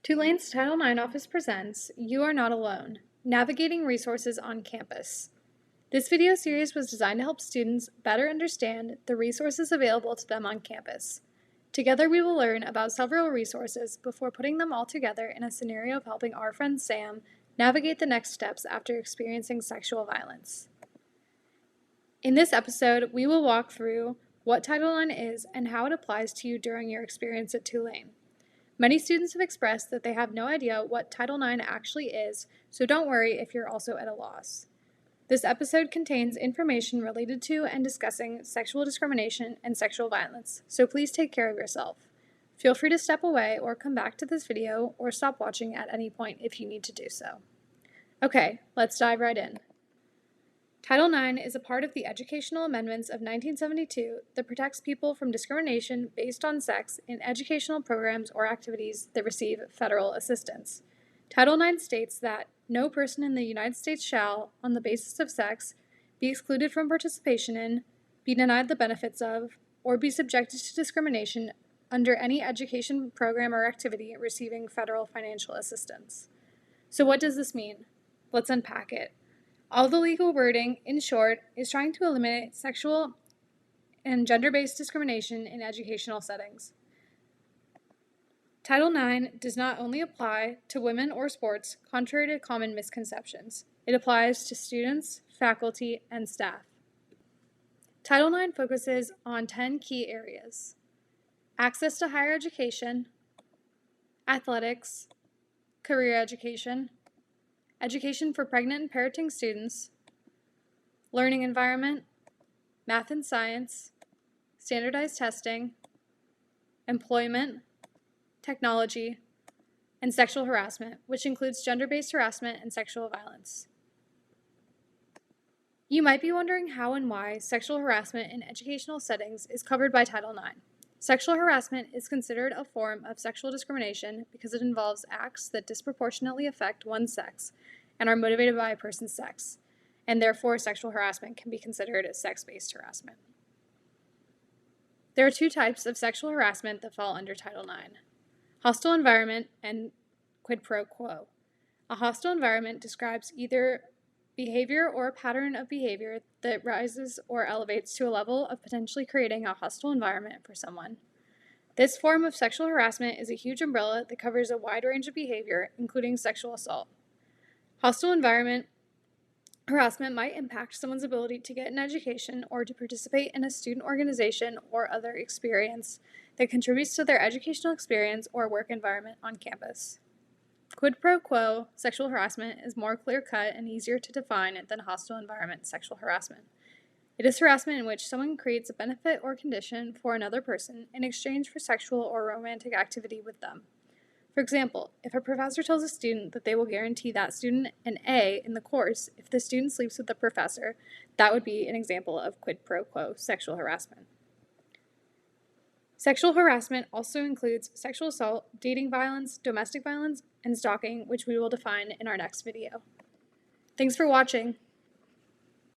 Tulane's Title IX office presents You Are Not Alone, Navigating Resources on Campus. This video series was designed to help students better understand the resources available to them on campus. Together we will learn about several resources before putting them all together in a scenario of helping our friend Sam navigate the next steps after experiencing sexual violence. In this episode, we will walk through what Title IX is and how it applies to you during your experience at Tulane. Many students have expressed that they have no idea what Title IX actually is, so don't worry if you're also at a loss. This episode contains information related to and discussing sexual discrimination and sexual violence, so please take care of yourself. Feel free to step away or come back to this video or stop watching at any point if you need to do so. Okay, let's dive right in. Title IX is a part of the Educational Amendments of 1972 that protects people from discrimination based on sex in educational programs or activities that receive federal assistance. Title IX states that no person in the United States shall, on the basis of sex, be excluded from participation in, be denied the benefits of, or be subjected to discrimination under any education program or activity receiving federal financial assistance. So what does this mean? Let's unpack it. All the legal wording, in short, is trying to eliminate sexual and gender-based discrimination in educational settings. Title IX does not only apply to women or sports, contrary to common misconceptions. It applies to students, faculty, and staff. Title IX focuses on 10 key areas: access to higher education, athletics, career education, education for pregnant and parenting students, learning environment, math and science, standardized testing, employment, technology, and sexual harassment, which includes gender-based harassment and sexual violence. You might be wondering how and why sexual harassment in educational settings is covered by Title IX. Sexual harassment is considered a form of sexual discrimination because it involves acts that disproportionately affect one's sex and are motivated by a person's sex, and therefore sexual harassment can be considered as sex-based harassment. There are two types of sexual harassment that fall under Title IX: hostile environment and quid pro quo. A hostile environment describes either behavior or a pattern of behavior that rises or elevates to a level of potentially creating a hostile environment for someone. This form of sexual harassment is a huge umbrella that covers a wide range of behavior, including sexual assault. Hostile environment harassment might impact someone's ability to get an education or to participate in a student organization or other experience that contributes to their educational experience or work environment on campus. Quid pro quo sexual harassment is more clear-cut and easier to define than hostile environment sexual harassment. It is harassment in which someone creates a benefit or condition for another person in exchange for sexual or romantic activity with them. For example, if a professor tells a student that they will guarantee that student an A in the course if the student sleeps with the professor, that would be an example of quid pro quo sexual harassment. Sexual harassment also includes sexual assault, dating violence, domestic violence, and stalking, which we will define in our next video. Thanks for watching.